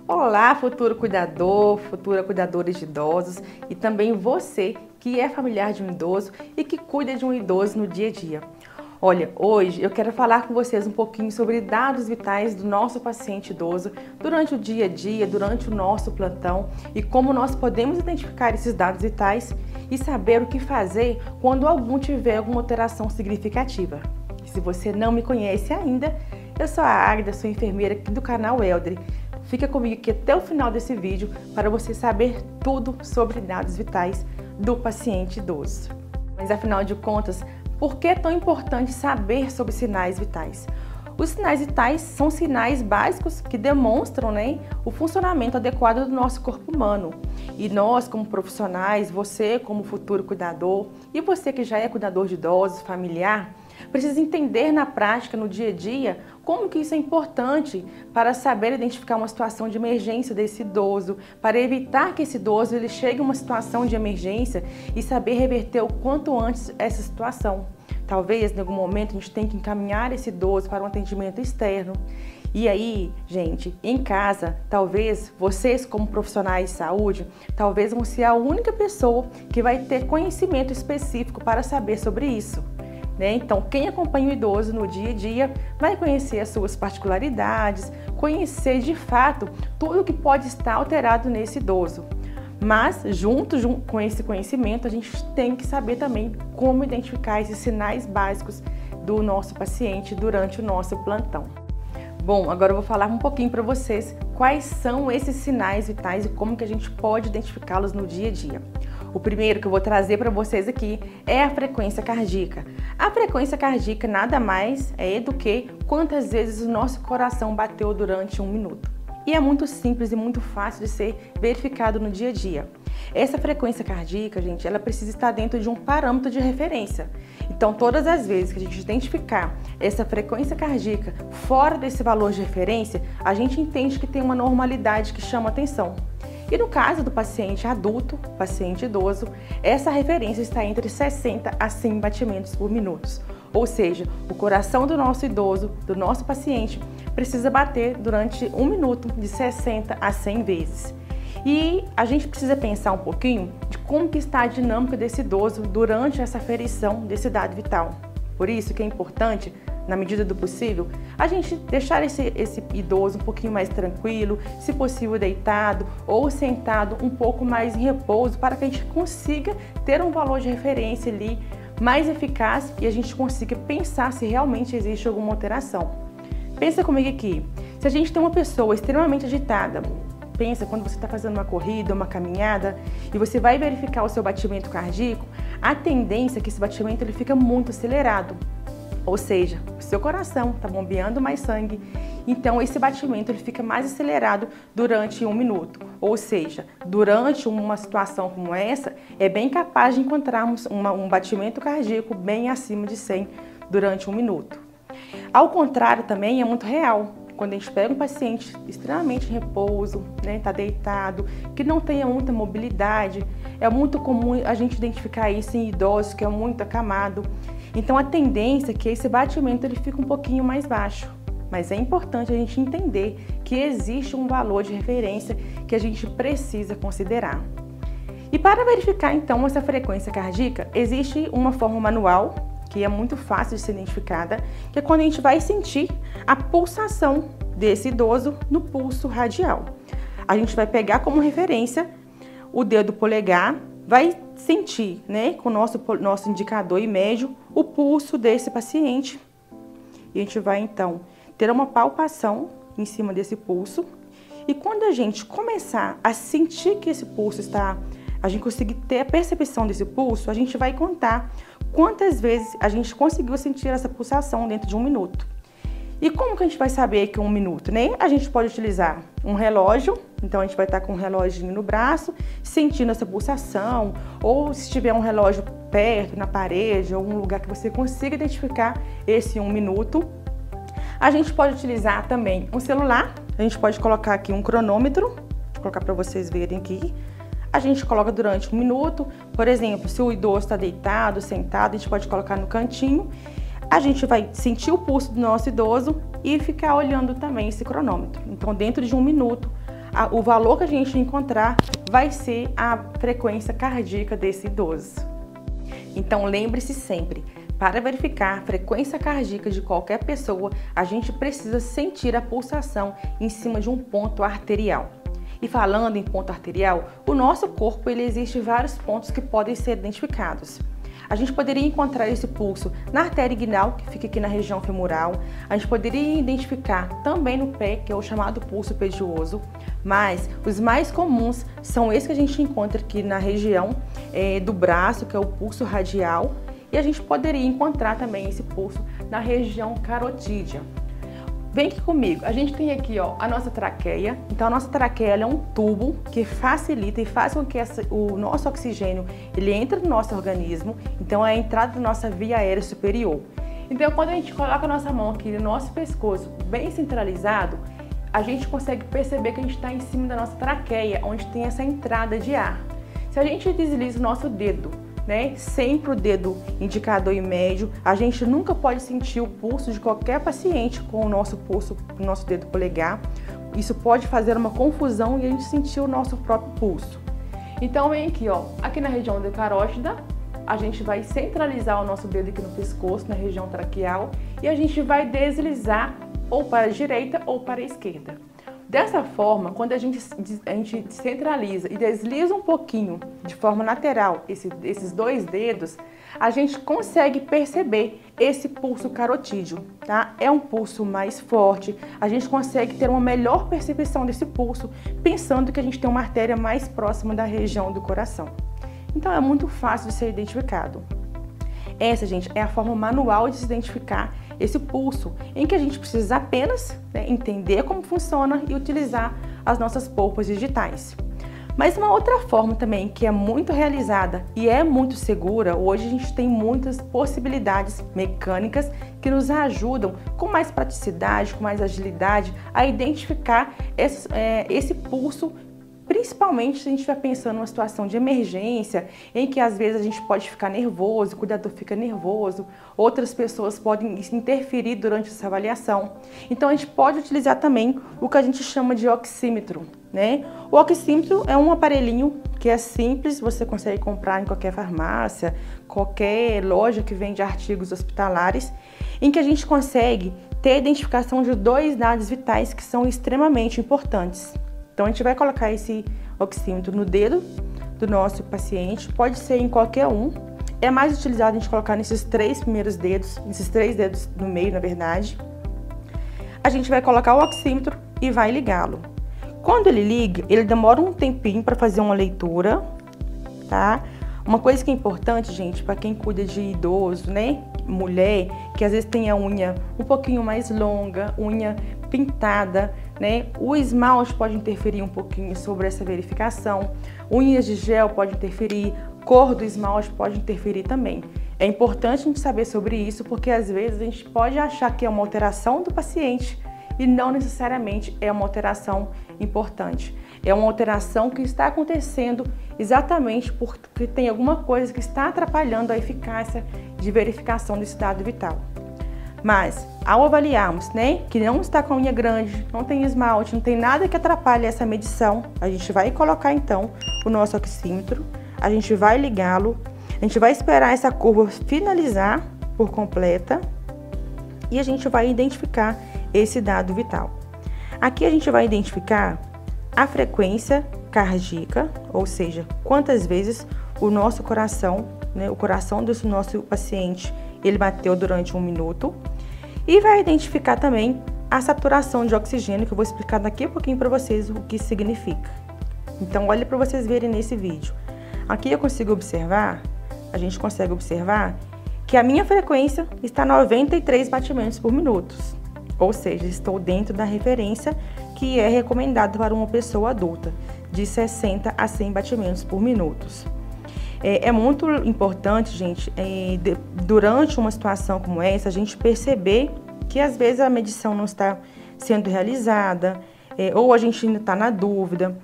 Olá, futuro cuidador, futura cuidadora de idosos e também você que é familiar de um idoso e que cuida de um idoso no dia a dia. Olha, hoje eu quero falar com vocês um pouquinho sobre dados vitais do nosso paciente idoso durante o dia a dia, durante o nosso plantão e como nós podemos identificar esses dados vitais e saber o que fazer quando algum tiver alguma alteração significativa. E se você não me conhece ainda, eu sou a Águida, sou enfermeira aqui do canal Eldre. Fica comigo aqui até o final desse vídeo para você saber tudo sobre dados vitais do paciente idoso. Mas afinal de contas, por que é tão importante saber sobre sinais vitais? Os sinais vitais são sinais básicos que demonstram, o funcionamento adequado do nosso corpo humano. E nós, como profissionais, você como futuro cuidador e você que já é cuidador de idosos, familiar, precisa entender na prática, no dia a dia, como que isso é importante para saber identificar uma situação de emergência desse idoso, para evitar que esse idoso ele chegue a uma situação de emergência e saber reverter o quanto antes essa situação. Talvez, em algum momento, a gente tenha que encaminhar esse idoso para um atendimento externo. E aí, gente, em casa, talvez vocês como profissionais de saúde, talvez vão ser a única pessoa que vai ter conhecimento específico para saber sobre isso. Então, quem acompanha o idoso no dia a dia vai conhecer as suas particularidades, conhecer de fato tudo que pode estar alterado nesse idoso. Mas, junto com esse conhecimento, a gente tem que saber também como identificar esses sinais básicos do nosso paciente durante o nosso plantão. Bom, agora eu vou falar um pouquinho para vocês quais são esses sinais vitais e como que a gente pode identificá-los no dia a dia. O primeiro que eu vou trazer para vocês aqui é a frequência cardíaca. A frequência cardíaca nada mais é do que quantas vezes o nosso coração bateu durante um minuto. E é muito simples e muito fácil de ser verificado no dia a dia. Essa frequência cardíaca, gente, ela precisa estar dentro de um parâmetro de referência. Então, todas as vezes que a gente identificar essa frequência cardíaca fora desse valor de referência, a gente entende que tem uma normalidade que chama atenção. E no caso do paciente adulto, paciente idoso, essa referência está entre 60 a 100 batimentos por minuto. Ou seja, o coração do nosso idoso, do nosso paciente, precisa bater durante um minuto de 60 a 100 vezes. E a gente precisa pensar um pouquinho de como que está a dinâmica desse idoso durante essa aferição desse dado vital. Por isso que é importante, na medida do possível, a gente deixar esse idoso um pouquinho mais tranquilo, se possível deitado ou sentado um pouco mais em repouso, para que a gente consiga ter um valor de referência ali mais eficaz e a gente consiga pensar se realmente existe alguma alteração. Pensa comigo aqui, se a gente tem uma pessoa extremamente agitada, pensa quando você está fazendo uma corrida, uma caminhada e você vai verificar o seu batimento cardíaco, a tendência é que esse batimento ele fica muito acelerado. Ou seja, o seu coração está bombeando mais sangue, então esse batimento ele fica mais acelerado durante um minuto. Ou seja, durante uma situação como essa, é bem capaz de encontrarmos um batimento cardíaco bem acima de 100 durante um minuto. Ao contrário, também é muito real. Quando a gente pega um paciente extremamente em repouso, está deitado, que não tenha muita mobilidade, é muito comum a gente identificar isso em idosos que é muito acamado. Então a tendência é que esse batimento ele fica um pouquinho mais baixo. Mas é importante a gente entender que existe um valor de referência que a gente precisa considerar. E para verificar então essa frequência cardíaca, existe uma forma manual, que é muito fácil de ser identificada, que é quando a gente vai sentir a pulsação desse idoso no pulso radial. A gente vai pegar como referência o dedo polegar, vai sentir, com o nosso indicador e médio, o pulso desse paciente. E a gente vai então ter uma palpação em cima desse pulso. E quando a gente começar a sentir que esse pulso a gente conseguir ter a percepção desse pulso, a gente vai contar quantas vezes a gente conseguiu sentir essa pulsação dentro de um minuto. E como que a gente vai saber que é um minuto, A gente pode utilizar um relógio, então a gente vai estar com um reloginho no braço, sentindo essa pulsação, ou se tiver um relógio perto, na parede, ou algum lugar que você consiga identificar esse 1 minuto. A gente pode utilizar também um celular, a gente pode colocar aqui um cronômetro, vou colocar para vocês verem aqui. A gente coloca durante 1 minuto, por exemplo, se o idoso está deitado, sentado, a gente pode colocar no cantinho. A gente vai sentir o pulso do nosso idoso e ficar olhando também esse cronômetro. Então, dentro de 1 minuto, o valor que a gente encontrar vai ser a frequência cardíaca desse idoso. Então lembre-se sempre, para verificar a frequência cardíaca de qualquer pessoa, a gente precisa sentir a pulsação em cima de um ponto arterial. E falando em ponto arterial, o nosso corpo existe vários pontos que podem ser identificados. A gente poderia encontrar esse pulso na artéria inguinal, que fica aqui na região femoral. A gente poderia identificar também no pé, que é o chamado pulso pedioso. Mas os mais comuns são esses que a gente encontra aqui na região do braço, que é o pulso radial. E a gente poderia encontrar também esse pulso na região carotídea. Vem aqui comigo, a gente tem aqui a nossa traqueia. Então a nossa traqueia é um tubo que facilita e faz com que o nosso oxigênio ele entre no nosso organismo. Então é a entrada da nossa via aérea superior. Então quando a gente coloca a nossa mão aqui no nosso pescoço bem centralizado, a gente consegue perceber que a gente está em cima da nossa traqueia, onde tem essa entrada de ar. Se a gente desliza o nosso dedo, sempre o dedo indicador e médio, a gente nunca pode sentir o pulso de qualquer paciente com o nosso pulso, o nosso dedo polegar. Isso pode fazer uma confusão e a gente sentir o nosso próprio pulso. Então vem aqui, aqui na região da carótida, a gente vai centralizar o nosso dedo aqui no pescoço, na região traqueal, e a gente vai deslizar ou para a direita ou para a esquerda. Dessa forma, quando a gente centraliza e desliza um pouquinho de forma lateral esses dois dedos, a gente consegue perceber esse pulso carotídeo, tá? É um pulso mais forte, a gente consegue ter uma melhor percepção desse pulso, pensando que a gente tem uma artéria mais próxima da região do coração. Então é muito fácil de ser identificado. Essa, gente, é a forma manual de se identificar esse pulso, em que a gente precisa apenas entender como funciona e utilizar as nossas polpas digitais. Mas uma outra forma também que é muito realizada e é muito segura, hoje a gente tem muitas possibilidades mecânicas que nos ajudam com mais praticidade, com mais agilidade a identificar esse pulso. Principalmente se a gente estiver pensando numa situação de emergência, em que às vezes a gente pode ficar nervoso, o cuidador fica nervoso, outras pessoas podem interferir durante essa avaliação. Então a gente pode utilizar também o que a gente chama de oxímetro, O oxímetro é um aparelhinho que é simples, você consegue comprar em qualquer farmácia, qualquer loja que vende artigos hospitalares, em que a gente consegue ter a identificação de dois dados vitais que são extremamente importantes. Então a gente vai colocar esse oxímetro no dedo do nosso paciente, pode ser em qualquer um. É mais utilizado a gente colocar nesses três primeiros dedos, nesses três dedos no meio, na verdade. A gente vai colocar o oxímetro e vai ligá-lo. Quando ele liga, ele demora um tempinho para fazer uma leitura, tá? Uma coisa que é importante, gente, para quem cuida de idoso, mulher, que às vezes tem a unha um pouquinho mais longa, unha pintada, O esmalte pode interferir um pouquinho sobre essa verificação. Unhas de gel pode interferir, cor do esmalte pode interferir também. É importante a gente saber sobre isso, porque às vezes a gente pode achar que é uma alteração do paciente e não necessariamente é uma alteração importante. É uma alteração que está acontecendo exatamente porque tem alguma coisa que está atrapalhando a eficácia de verificação desse dado vital. Mas, ao avaliarmos, que não está com a unha grande, não tem esmalte, não tem nada que atrapalhe essa medição, a gente vai colocar então o nosso oxímetro, a gente vai ligá-lo, a gente vai esperar essa curva finalizar por completa e a gente vai identificar esse dado vital. Aqui a gente vai identificar a frequência cardíaca, ou seja, quantas vezes o nosso coração, o coração do nosso paciente, ele bateu durante 1 minuto, e vai identificar também a saturação de oxigênio, que eu vou explicar daqui a pouquinho para vocês o que significa. Então, olha para vocês verem nesse vídeo. Aqui eu consigo observar, a gente consegue observar que a minha frequência está 93 batimentos por minuto, ou seja, estou dentro da referência que é recomendada para uma pessoa adulta, de 60 a 100 batimentos por minuto. É muito importante, gente, durante uma situação como essa, a gente perceber que às vezes a medição não está sendo realizada, ou a gente ainda está na dúvida.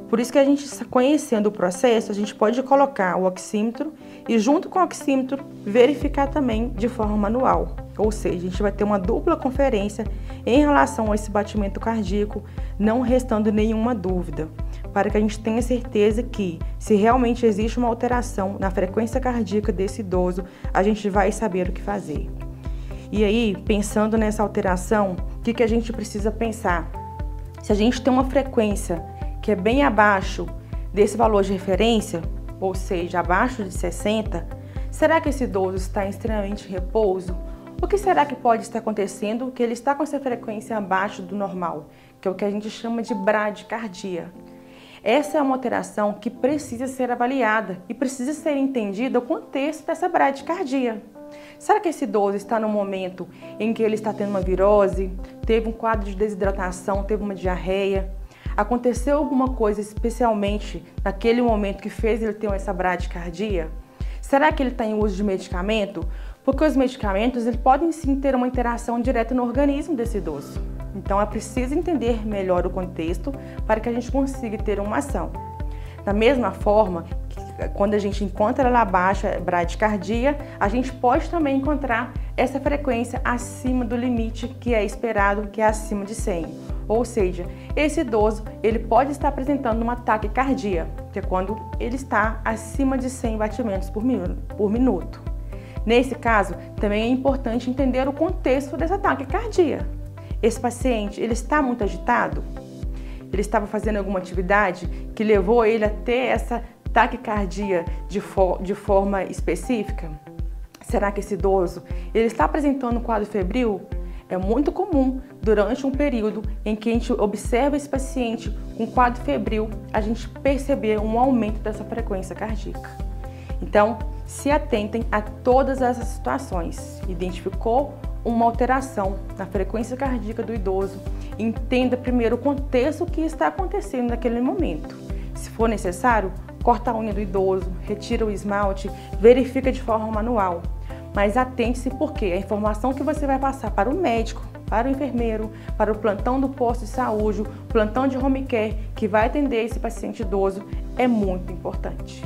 Por isso que a gente, conhecendo o processo, a gente pode colocar o oxímetro e junto com o oxímetro verificar também de forma manual. Ou seja, a gente vai ter uma dupla conferência em relação a esse batimento cardíaco, não restando nenhuma dúvida, para que a gente tenha certeza que, se realmente existe uma alteração na frequência cardíaca desse idoso, a gente vai saber o que fazer. E aí, pensando nessa alteração, o que a gente precisa pensar? Se a gente tem uma frequência que é bem abaixo desse valor de referência, ou seja, abaixo de 60, será que esse idoso está em extremamente repouso? O que será que pode estar acontecendo que ele está com essa frequência abaixo do normal, que é o que a gente chama de bradicardia? Essa é uma alteração que precisa ser avaliada e precisa ser entendida o contexto dessa bradicardia. Será que esse idoso está no momento em que ele está tendo uma virose, teve um quadro de desidratação, teve uma diarreia? Aconteceu alguma coisa especialmente naquele momento que fez ele ter essa bradicardia? Será que ele está em uso de medicamento? Porque os medicamentos eles podem sim ter uma interação direta no organismo desse idoso. Então é preciso entender melhor o contexto para que a gente consiga ter uma ação. Da mesma forma, quando a gente encontra lá abaixo a bradicardia, a gente pode também encontrar essa frequência acima do limite que é esperado, que é acima de 100. Ou seja, esse idoso ele pode estar apresentando uma taquicardia, que é quando ele está acima de 100 batimentos por minuto. Nesse caso, também é importante entender o contexto dessa taquicardia. Esse paciente, ele está muito agitado? Ele estava fazendo alguma atividade que levou ele a ter essa taquicardia de forma específica? Será que esse idoso ele está apresentando um quadro febril? É muito comum, durante um período em que a gente observa esse paciente com quadro febril, a gente perceber um aumento dessa frequência cardíaca. Então, se atentem a todas essas situações. Identificou uma alteração na frequência cardíaca do idoso, entenda primeiro o contexto que está acontecendo naquele momento. Se for necessário, corta a unha do idoso, retira o esmalte, verifica de forma manual. Mas atente-se porque a informação que você vai passar para o médico, para o enfermeiro, para o plantão do posto de saúde, o plantão de home care que vai atender esse paciente idoso é muito importante.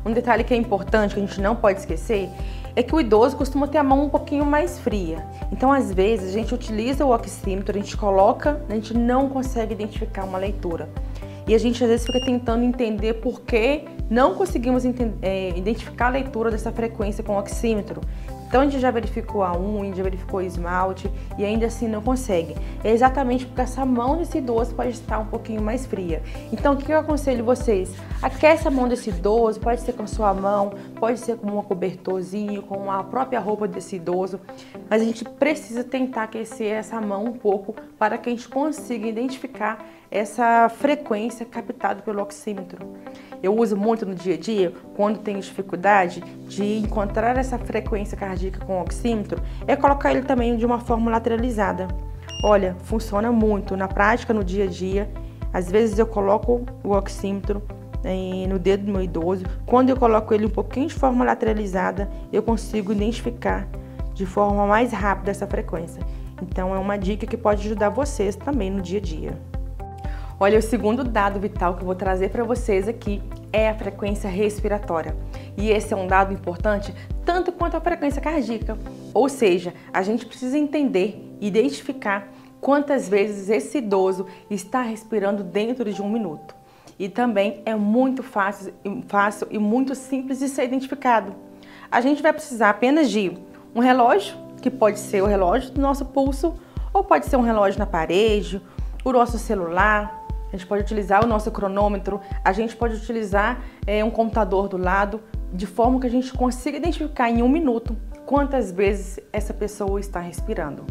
Um detalhe que é importante, que a gente não pode esquecer, é que o idoso costuma ter a mão um pouquinho mais fria. Então, às vezes, a gente utiliza o oxímetro, a gente coloca, a gente não consegue identificar uma leitura. E a gente às vezes fica tentando entender por que não conseguimos identificar a leitura dessa frequência com o oxímetro. Então a gente já verificou a unha, já verificou o esmalte e ainda assim não consegue. É exatamente porque essa mão desse idoso pode estar um pouquinho mais fria. Então o que eu aconselho vocês? Aquece a mão desse idoso, pode ser com a sua mão, pode ser com um cobertorzinho, com a própria roupa desse idoso. Mas a gente precisa tentar aquecer essa mão um pouco para que a gente consiga identificar essa frequência captada pelo oxímetro. Eu uso muito no dia a dia, quando tenho dificuldade de encontrar essa frequência cardíaca com o oxímetro, é colocar ele também de uma forma lateralizada. Olha, funciona muito na prática, no dia a dia. Às vezes eu coloco o oxímetro no dedo do meu idoso. Quando eu coloco ele um pouquinho de forma lateralizada, eu consigo identificar de forma mais rápida essa frequência. Então é uma dica que pode ajudar vocês também no dia a dia. Olha, o segundo dado vital que eu vou trazer para vocês aqui é a frequência respiratória. E esse é um dado importante tanto quanto a frequência cardíaca. Ou seja, a gente precisa entender e identificar quantas vezes esse idoso está respirando dentro de um minuto. E também é muito fácil e muito simples de ser identificado. A gente vai precisar apenas de um relógio, que pode ser o relógio do nosso pulso, ou pode ser um relógio na parede, o nosso celular. A gente pode utilizar o nosso cronômetro, a gente pode utilizar um computador do lado, de forma que a gente consiga identificar em um minuto quantas vezes essa pessoa está respirando.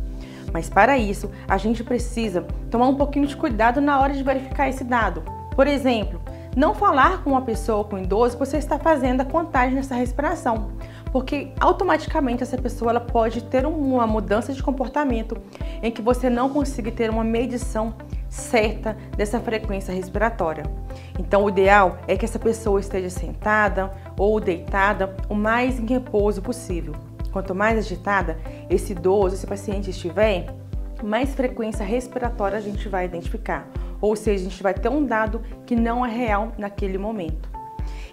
Mas para isso, a gente precisa tomar um pouquinho de cuidado na hora de verificar esse dado. Por exemplo, não falar com uma pessoa, com um idoso, que você está fazendo a contagem dessa respiração, porque automaticamente essa pessoa ela pode ter uma mudança de comportamento em que você não consiga ter uma medição certa dessa frequência respiratória. Então o ideal é que essa pessoa esteja sentada ou deitada o mais em repouso possível. Quanto mais agitada esse idoso, esse paciente estiver, mais frequência respiratória a gente vai identificar. Ou seja, a gente vai ter um dado que não é real naquele momento.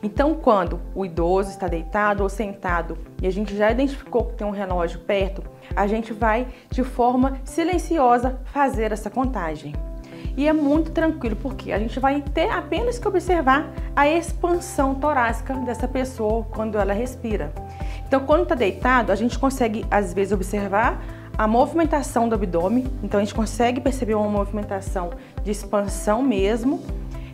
Então, quando o idoso está deitado ou sentado e a gente já identificou que tem um relógio perto, a gente vai, de forma silenciosa, fazer essa contagem. E é muito tranquilo, porque a gente vai ter apenas que observar a expansão torácica dessa pessoa quando ela respira. Então, quando está deitado, a gente consegue, às vezes, observar a movimentação do abdômen. Então, a gente consegue perceber uma movimentação de expansão mesmo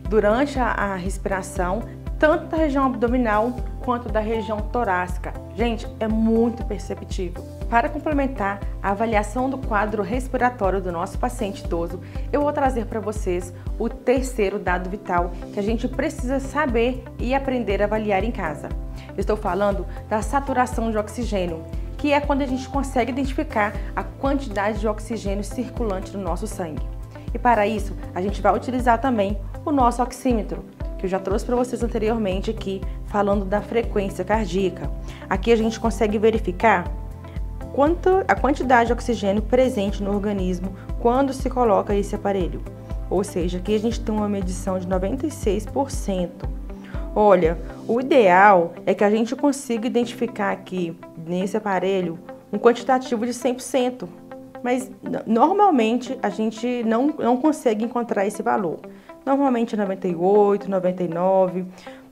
durante a respiração, tanto da região abdominal quanto da região torácica. Gente, é muito perceptível. Para complementar a avaliação do quadro respiratório do nosso paciente idoso, eu vou trazer para vocês o terceiro dado vital que a gente precisa saber e aprender a avaliar em casa. Eu estou falando da saturação de oxigênio, que é quando a gente consegue identificar a quantidade de oxigênio circulante no nosso sangue. E para isso, a gente vai utilizar também o nosso oxímetro, que eu já trouxe para vocês anteriormente aqui, falando da frequência cardíaca. Aqui a gente consegue verificar a quantidade de oxigênio presente no organismo quando se coloca esse aparelho. Ou seja, aqui a gente tem uma medição de 96%. Olha, o ideal é que a gente consiga identificar aqui, nesse aparelho, um quantitativo de 100%. Mas normalmente a gente não consegue encontrar esse valor. Normalmente 98, 99,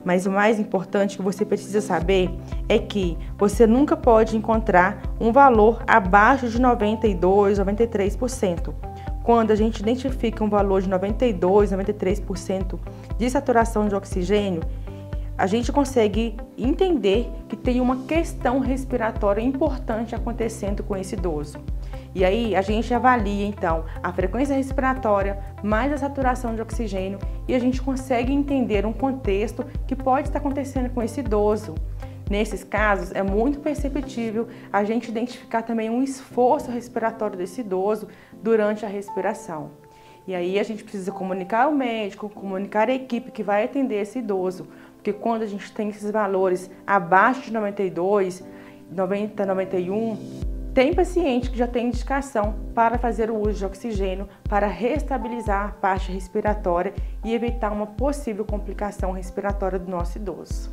mas o mais importante que você precisa saber é que você nunca pode encontrar um valor abaixo de 92, 93%. Quando a gente identifica um valor de 92, 93% de saturação de oxigênio, a gente consegue entender que tem uma questão respiratória importante acontecendo com esse idoso. E aí a gente avalia então a frequência respiratória mais a saturação de oxigênio e a gente consegue entender um contexto que pode estar acontecendo com esse idoso. Nesses casos é muito perceptível a gente identificar também um esforço respiratório desse idoso durante a respiração. E aí a gente precisa comunicar ao médico, comunicar a equipe que vai atender esse idoso, porque quando a gente tem esses valores abaixo de 92, 90, 91, tem paciente que já tem indicação para fazer o uso de oxigênio para restabilizar a parte respiratória e evitar uma possível complicação respiratória do nosso idoso.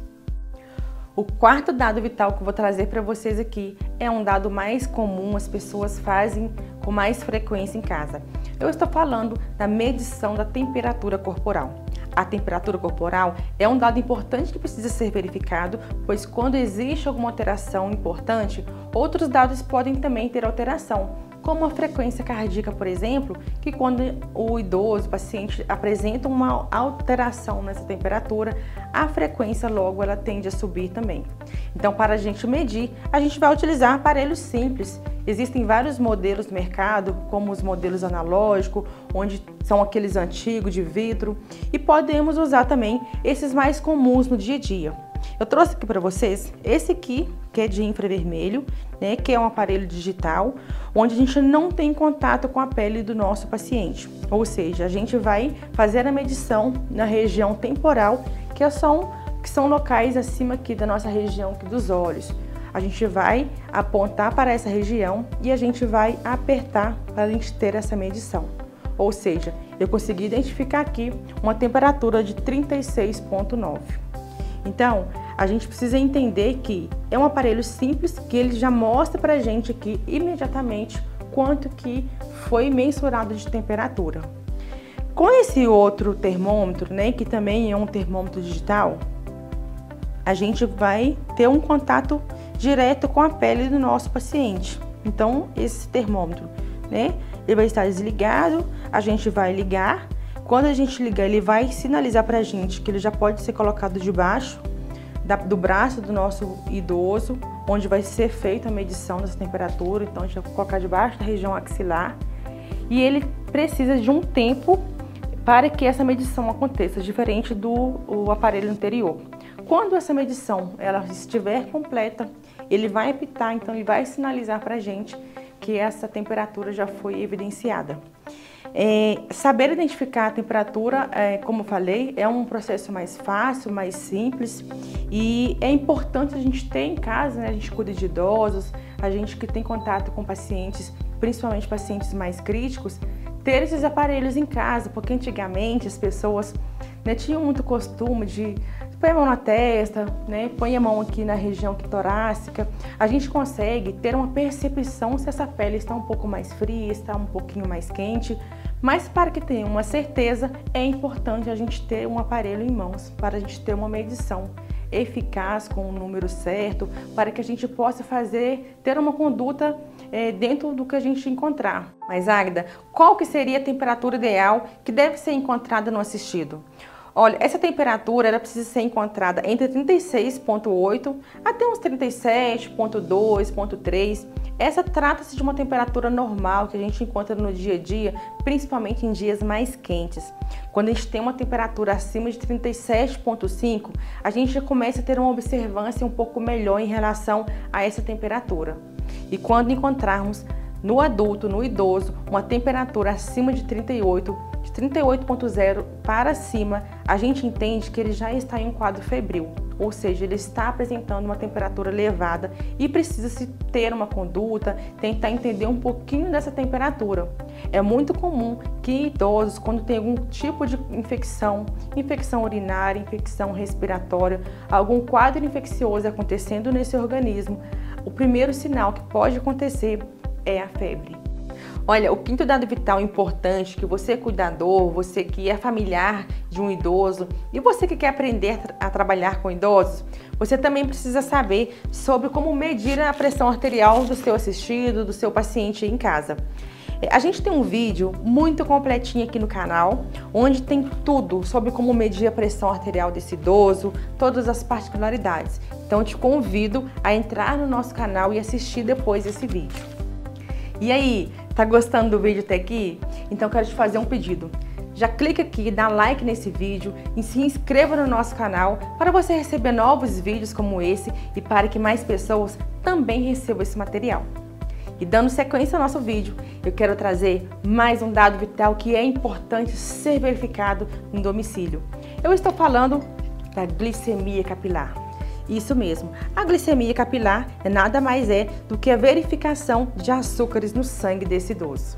O quarto dado vital que eu vou trazer para vocês aqui é um dado mais comum, as pessoas fazem com mais frequência em casa. Eu estou falando da medição da temperatura corporal. A temperatura corporal é um dado importante que precisa ser verificado, pois quando existe alguma alteração importante, outros dados podem também ter alteração, como a frequência cardíaca, por exemplo, que quando o idoso, o paciente, apresenta uma alteração nessa temperatura, a frequência logo ela tende a subir também. Então, para a gente medir, a gente vai utilizar aparelhos simples. Existem vários modelos no mercado, como os modelos analógicos, onde são aqueles antigos de vidro, e podemos usar também esses mais comuns no dia a dia. Eu trouxe aqui para vocês esse aqui, que é de infravermelho, né, que é um aparelho digital, onde a gente não tem contato com a pele do nosso paciente. Ou seja, a gente vai fazer a medição na região temporal, que são locais acima aqui da nossa região aqui dos olhos. A gente vai apontar para essa região e a gente vai apertar para a gente ter essa medição. Ou seja, eu consegui identificar aqui uma temperatura de 36,9. Então, a gente precisa entender que é um aparelho simples, que ele já mostra para a gente aqui imediatamente quanto que foi mensurado de temperatura. Com esse outro termômetro, né, que também é um termômetro digital, a gente vai ter um contato direto com a pele do nosso paciente. Então, esse termômetro, né, ele vai estar desligado, a gente vai ligar. Quando a gente ligar, ele vai sinalizar para a gente que ele já pode ser colocado debaixo do braço do nosso idoso, onde vai ser feita a medição dessa temperatura. Então, a gente vai colocar debaixo da região axilar. E ele precisa de um tempo para que essa medição aconteça, diferente do aparelho anterior. Quando essa medição ela estiver completa, ele vai apitar, então ele vai sinalizar para a gente que essa temperatura já foi evidenciada. Saber identificar a temperatura, como eu falei, é um processo mais fácil, mais simples, e é importante a gente ter em casa, né? A gente cuida de idosos, a gente que tem contato com pacientes principalmente pacientes mais críticos, ter esses aparelhos em casa, porque antigamente as pessoas, né, tinham muito costume de põe a mão na testa, né, põe a mão aqui na região torácica. A gente consegue ter uma percepção se essa pele está um pouco mais fria, está um pouquinho mais quente, mas para que tenha uma certeza, é importante a gente ter um aparelho em mãos, para a gente ter uma medição eficaz, com o número certo, para que a gente possa ter uma conduta dentro do que a gente encontrar. Mas, Águida, qual que seria a temperatura ideal que deve ser encontrada no assistido? Olha, essa temperatura ela precisa ser encontrada entre 36,8 até uns 37,2, 37,3. Essa trata-se de uma temperatura normal que a gente encontra no dia a dia, principalmente em dias mais quentes. Quando a gente tem uma temperatura acima de 37,5, a gente já começa a ter uma observância um pouco melhor em relação a essa temperatura. E quando encontrarmos no adulto, no idoso, uma temperatura acima de 38, de 38,0 para cima, a gente entende que ele já está em um quadro febril, ou seja, ele está apresentando uma temperatura elevada e precisa se ter uma conduta, tentar entender um pouquinho dessa temperatura. É muito comum que idosos, quando tem algum tipo de infecção urinária, infecção respiratória, algum quadro infeccioso acontecendo nesse organismo, o primeiro sinal que pode acontecer é a febre. Olha, o quinto dado vital importante que você é cuidador, você que é familiar de um idoso e você que quer aprender a trabalhar com idosos, você também precisa saber sobre como medir a pressão arterial do seu assistido, do seu paciente em casa. A gente tem um vídeo muito completinho aqui no canal, onde tem tudo sobre como medir a pressão arterial desse idoso, todas as particularidades. Então eu te convido a entrar no nosso canal e assistir depois esse vídeo. E aí, tá gostando do vídeo até aqui? Então eu quero te fazer um pedido. Já clica aqui, dá like nesse vídeo e se inscreva no nosso canal para você receber novos vídeos como esse e para que mais pessoas também recebam esse material. E dando sequência ao nosso vídeo, eu quero trazer mais um dado vital que é importante ser verificado no domicílio. Eu estou falando da glicemia capilar. Isso mesmo, a glicemia capilar nada mais do que a verificação de açúcares no sangue desse idoso.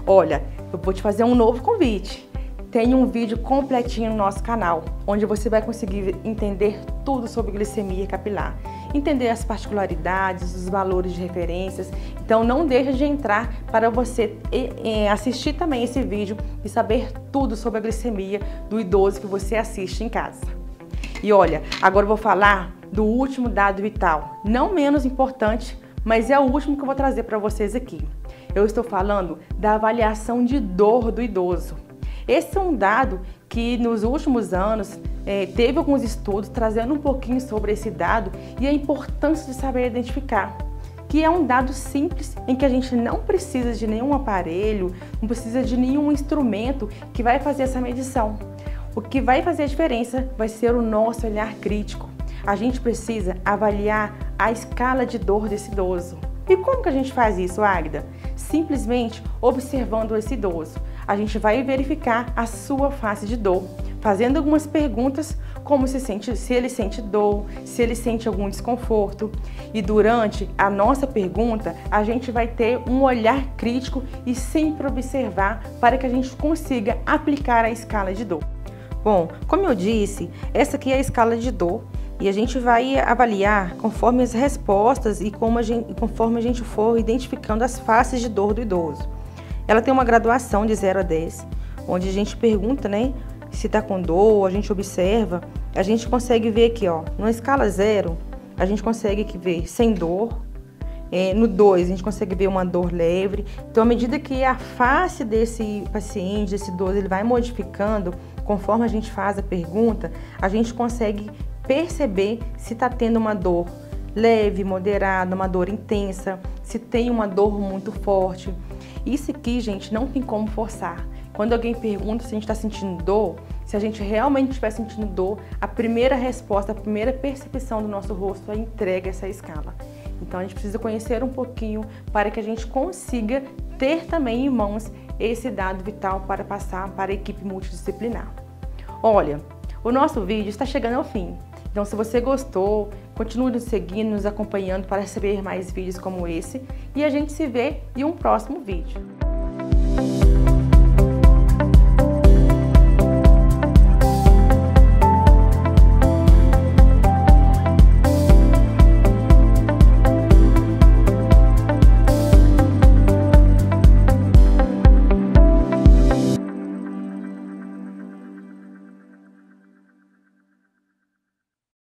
Olha, eu vou te fazer um novo convite. Tem um vídeo completinho no nosso canal, onde você vai conseguir entender tudo sobre glicemia capilar, entender as particularidades, os valores de referências. Então não deixe de entrar para você assistir também esse vídeo e saber tudo sobre a glicemia do idoso que você assiste em casa. E olha, agora eu vou falar do último dado vital, não menos importante, mas é o último que eu vou trazer para vocês aqui. Eu estou falando da avaliação de dor do idoso. Esse é um dado que nos últimos anos teve alguns estudos trazendo um pouquinho sobre esse dado e a importância de saber identificar, que é um dado simples em que a gente não precisa de nenhum aparelho, não precisa de nenhum instrumento que vai fazer essa medição. O que vai fazer a diferença vai ser o nosso olhar crítico. A gente precisa avaliar a escala de dor desse idoso. E como que a gente faz isso, Águida? Simplesmente observando esse idoso. A gente vai verificar a sua face de dor, fazendo algumas perguntas como se ele sente dor, se ele sente algum desconforto. E durante a nossa pergunta, a gente vai ter um olhar crítico e sempre observar para que a gente consiga aplicar a escala de dor. Bom, como eu disse, essa aqui é a escala de dor e a gente vai avaliar conforme as respostas e conforme a gente for identificando as faces de dor do idoso. Ela tem uma graduação de 0 a 10, onde a gente pergunta, né, se está com dor, a gente observa, a gente consegue ver aqui, ó, numa escala 0, a gente consegue ver sem dor. No 2, a gente consegue ver uma dor leve. Então, à medida que a face desse paciente, desse idoso, ele vai modificando, conforme a gente faz a pergunta, a gente consegue perceber se está tendo uma dor leve, moderada, uma dor intensa, se tem uma dor muito forte. Isso aqui, gente, não tem como forçar. Quando alguém pergunta se a gente está sentindo dor, se a gente realmente estiver sentindo dor, a primeira resposta, a primeira percepção do nosso rosto é entrega essa escala. Então a gente precisa conhecer um pouquinho para que a gente consiga ter também em mãos esse dado vital para passar para a equipe multidisciplinar. Olha, o nosso vídeo está chegando ao fim Então, se você gostou, continue nos seguindo, nos acompanhando para receber mais vídeos como esse. E a gente se vê em um próximo vídeo.